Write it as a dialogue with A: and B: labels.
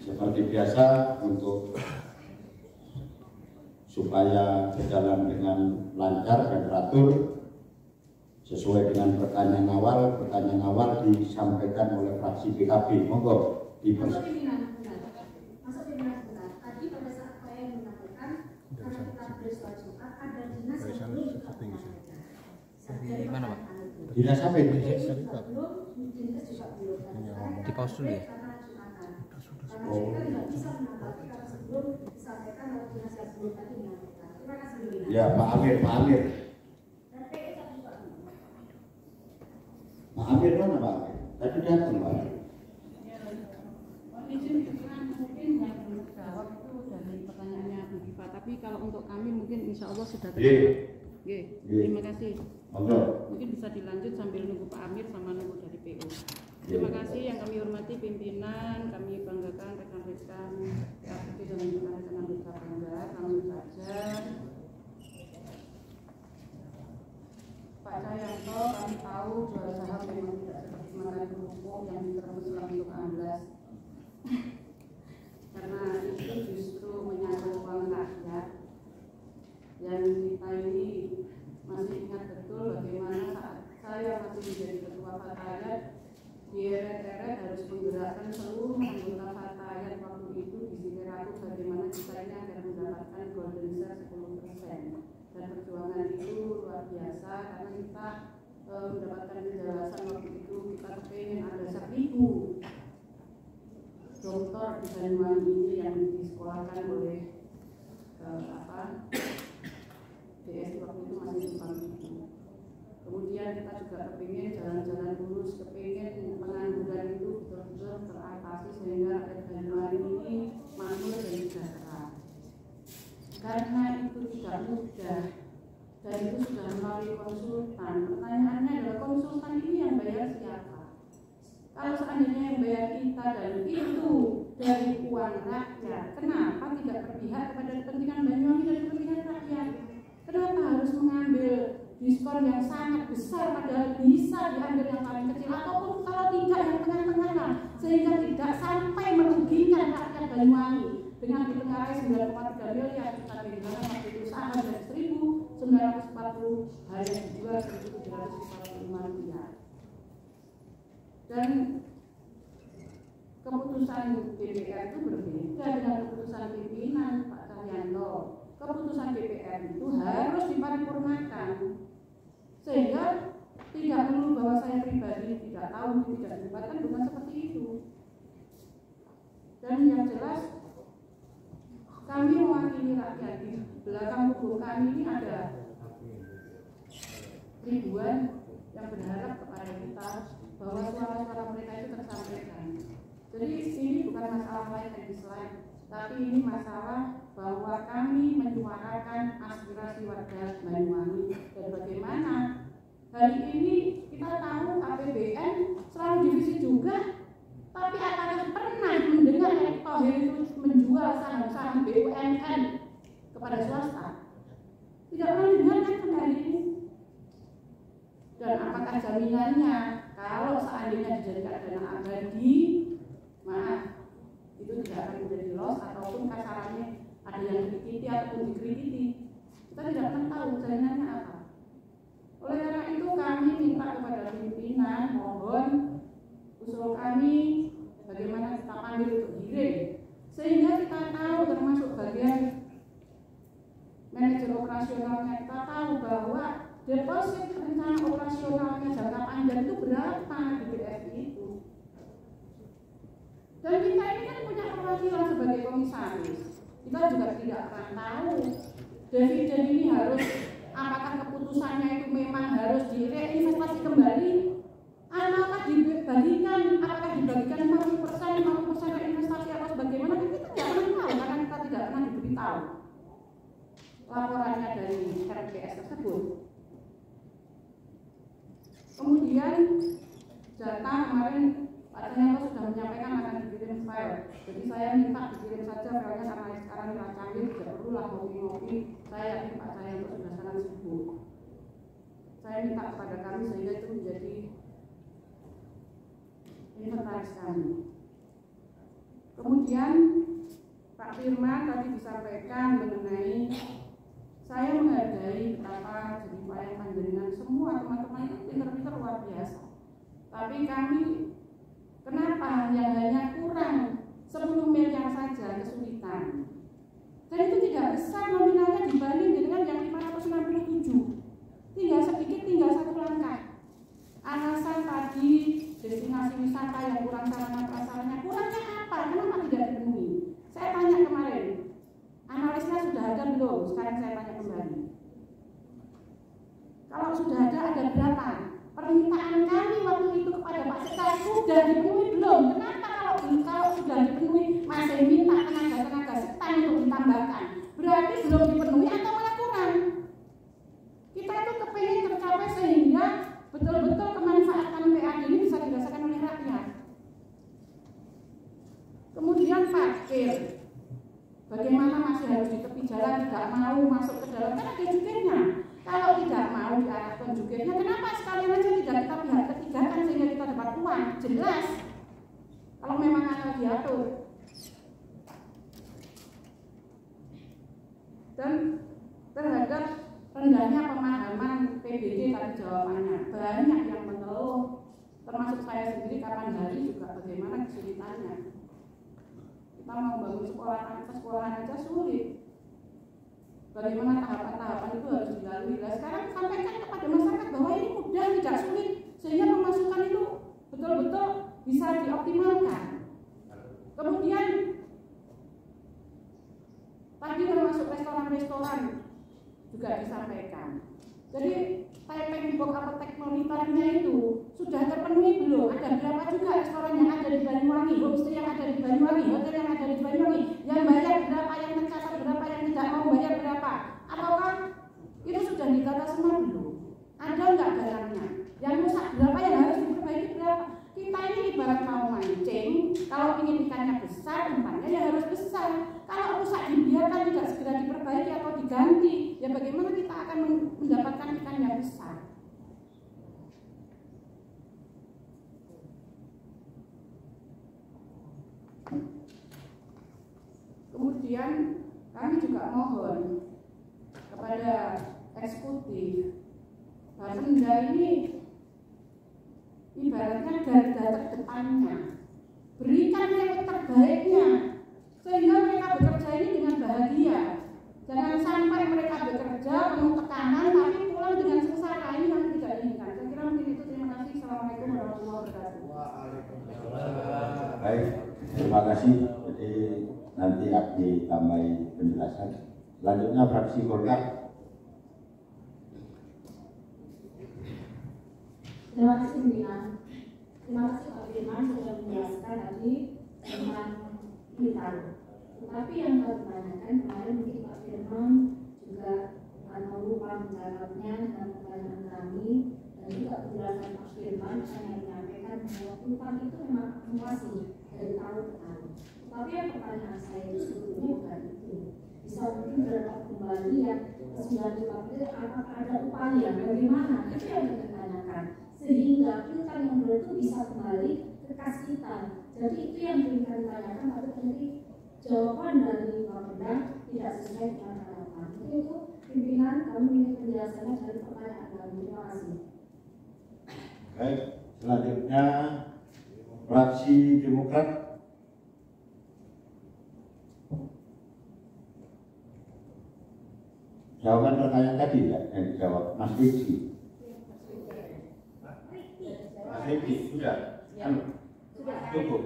A: Seperti biasa, untuk supaya berjalan dengan lancar dan teratur sesuai dengan pertanyaan awal disampaikan oleh fraksi PKB. Monggo
B: pimpinan tadi pada saat saya menyampaikan karena kita bersuara Jumat ada dinas yang belum
C: dari mana Pak?
A: dinas apa itu?
C: Di pause dulu ya?
A: Ya, Pak Amir. Pak Amir mana Pak Amir? Tadi datang Pak Amir.
B: Mungkin yang belum jawab itu dari pertanyaannya Bu Giva, tapi kalau untuk kami mungkin insya Allah sudah
A: terjawab.
B: Terima kasih.
A: Monggo.
B: Mungkin bisa dilanjut sambil nunggu Pak Amir sama nunggu dari PU. Terima kasih yang kami hormati pimpinan, kami banggakan rekan-rekan PAPT dan rekan-rekan anggota bangga. Langsung saja Pak Cahyanto, kami tahu jual saham memang tidak seperti makan kerupuk yang diterbus untuk amblas. Karena itu justru menyangkut uang rakyat. Yang kita ini masih ingat betul bagaimana saat saya masih menjadi ketua Fatayat, dieret-eret harus menggerakkan seluruh anggota Fatayat waktu itu disingkirkan bagaimana kita ini agar mendapatkan golden share 10%. Dan perjuangan itu luar biasa karena kita mendapatkan kejelasan waktu itu. Kita pengen ada 1.000 dokter di Banyuwangi ini yang disekolahkan oleh BSI waktu itu masih Jepang itu. Kemudian kita juga kepingin jalan-jalan lurus, kepingin pengangguran itu betul-betul teratasi sehingga Banyuwangi ini makmur dan sejahtera. Karena itu tidak mudah dan itu sudah melalui konsultan. Pertanyaannya adalah konsultan ini yang bayar siapa? Kalau seandainya yang bayar kita dan itu dari uang rakyat, kenapa tidak berpihak kepada kepentingan Banyuwangi dan kepentingan rakyat? Kenapa harus mengambil diskon yang sangat besar padahal bisa diambil yang paling kecil ataupun kalau tidak yang tengah-tengah sehingga tidak sampai merugikan rakyat Banyuwangi dengan ditengarai 9,3 miliar kita kehilangan waktu itu saham dari 1.940 hanya dijual 1.745 miliar. Dan keputusan DPR itu berbeda dengan keputusan pimpinan Pak Cahyanto. Keputusan DPR itu harus diparipurnakan sehingga tidak perlu bahwa saya pribadi tidak tahu, tidak dilibatkan, bukan seperti itu. Dan yang jelas kami mewakili rakyat. Di belakang tubuh kami ini ada ribuan yang berharap kepada kita bahwa suara-suara mereka itu tersampaikan. Jadi ini bukan masalah lain yang dislike, tapi ini masalah bahwa kami menyuarakan aspirasi warga Banyuwangi dan bagaimana hari ini kita tahu APBN selalu divisi juga, tapi apakah pernah mendengar Erick Thohir itu menjual saham-saham BUMN kepada swasta? Tidak pernah dengar kan hari ini. Dan apakah jaminannya kalau seandainya dijadikan dana abadi, maaf, itu tidak akan menjadi loss ataupun kasarannya ada yang dikritisi ataupun dikritisi? Kita tidak pernah tahu jaminannya apa. Oleh karena itu kami minta kepada pimpinan, mohon usul kami bagaimana kita panggil untuk hearing sehingga kita tahu termasuk bagian manajer operasionalnya, kita tahu bahwa deposit rencana operasionalnya jangka panjang itu berapa di BSI itu. Dan kita ini kan punya perwakilan sebagai komisaris. Kita juga tidak akan tahu dividen ini harus, apakah keputusannya itu memang harus direinvestasi kembali, apakah dibagikan 50% investasi atau bagaimana, kita tidak pernah tahu karena kita tidak pernah diberitahu laporannya dari RPS tersebut. Kemudian data kemarin Pak Cahyanto sudah menyampaikan akan dikirim file. Jadi saya minta dikirim saja filenya karena sekarang kita canggih, tidak perlulah ngopi-ngopi. Saya yakin Pak Cahyanto sudah sangat sibuk. Saya minta kepada kami sehingga itu menjadi inventaris kami. Kemudian Pak Firman tadi disampaikan mengenai saya menghargai betapa jeripaya panjenengan semua teman-teman itu pinter-pinter luar biasa. Tapi kami kenapa yang hanya kurang 10 miliar saja kesulitan. Dan itu tidak besar nominalnya dibanding dengan yang 567. Tinggal sedikit, tinggal satu langkah. Alasan tadi destinasi wisata yang kurang sarana prasarana, kurangnya apa? Kenapa tidak dipenuhi? Saya tanya kemarin, analisnya sudah ada belum? Sekarang saya tanya kembali. Kalau sudah ada berapa? Permintaan kami waktu itu kepada Pak Sekda sudah dipenuhi belum? Kenapa kalau sudah dipenuhi masih minta tenaga setan untuk ditambahkan? Berarti belum dipenuhi atau malah kurang? Kita itu kepengen tercapai sehingga betul-betul kemanfaatan PAD ini bisa dirasakan oleh rakyat. Kemudian parkir, bagaimana masih harus di tepi jalan, tidak mau masuk ke dalam, kan ada jukirnya. Kalau tidak mau diarahkan jukirnya, kenapa sekalian aja tidak kita pihak ketiga kan sehingga kita dapat uang? Jelas, kalau memang akan diatur. Dan terhadap rendahnya pemahaman PBD tadi jawabannya, banyak yang mengeluh, termasuk saya sendiri kapan hari juga bagaimana kesulitannya. Kita mau bangun sekolahan aja sulit. Bagaimana tahapan-tahapan itu harus dilalui. Nah, sekarang sampaikan kepada masyarakat bahwa ini mudah, tidak sulit, sehingga pemasukan itu betul-betul bisa dioptimalkan. Kemudian tadi termasuk restoran-restoran juga disampaikan. Jadi Taipei Book Apotek Monitoringnya itu sudah terpenuhi belum? Ada berapa juga restoran yang ada di Banyuwangi, homestay yang ada di Banyuwangi, hotel yang ada di Banyuwangi, yang bayar berapa, yang tercatat berapa, yang tidak mau bayar berapa? Apakah itu sudah ditata semua belum? Ada nggak barangnya? Yang rusak berapa, yang harus diperbaiki berapa? Kita ini ibarat mau mancing, kalau ingin ikannya besar, umpannya ya harus besar. Kalau rusak dibiarkan tidak segera diperbaiki atau diganti, ya bagaimana kita akan mendapatkan ikan yang besar? Kemudian kami juga mohon kepada eksekutif, Bapenda ini ibaratnya garda terdepannya, berikan yang terbaiknya sehingga mereka bekerja ini dengan bahagia. Jangan sampai mereka bekerja penuh tekanan tapi pulang dengan sengsara, ini yang tidak diinginkan. Saya kira mungkin itu. Terima kasih. Assalamualaikum warahmatullahi wabarakatuh.
A: Baik, terima kasih. Jadi nanti akan ditambahi penjelasan. Selanjutnya fraksi Golkar.
D: Terima kasih pimpinan. Terima kasih Pak Firman sudah menjelaskan tadi tentang Bintaro. Tetapi yang saya tanyakan kemarin mungkin Pak Firman juga akan lupa menjawabnya dengan pertanyaan kami dan juga penjelasan Pak Firman saya menyampaikan bahwa Bintaro itu memang akumulasi dari tahun ke tahun. Tetapi yang pertanyaan saya itu sebetulnya bukan itu. Bisa mungkin berapa kembali yang sudah dipakai, apakah ada upaya bagaimana? Itu yang kita tanyakan. Sehingga kita yang itu bisa kembali ke kas kita. Jadi itu yang kita tanyakan, tapi nanti jawaban dari Bapenda tidak sesuai dengan harapan. Itu pimpinan kami ingin penjelasannya dari pertanyaan kami. Terima kasih.
A: Baik, selanjutnya fraksi Demokrat. Jawaban pertanyaan tadi ya, yang dijawab Mas Diki. Mas Diki, sudah? Cukup.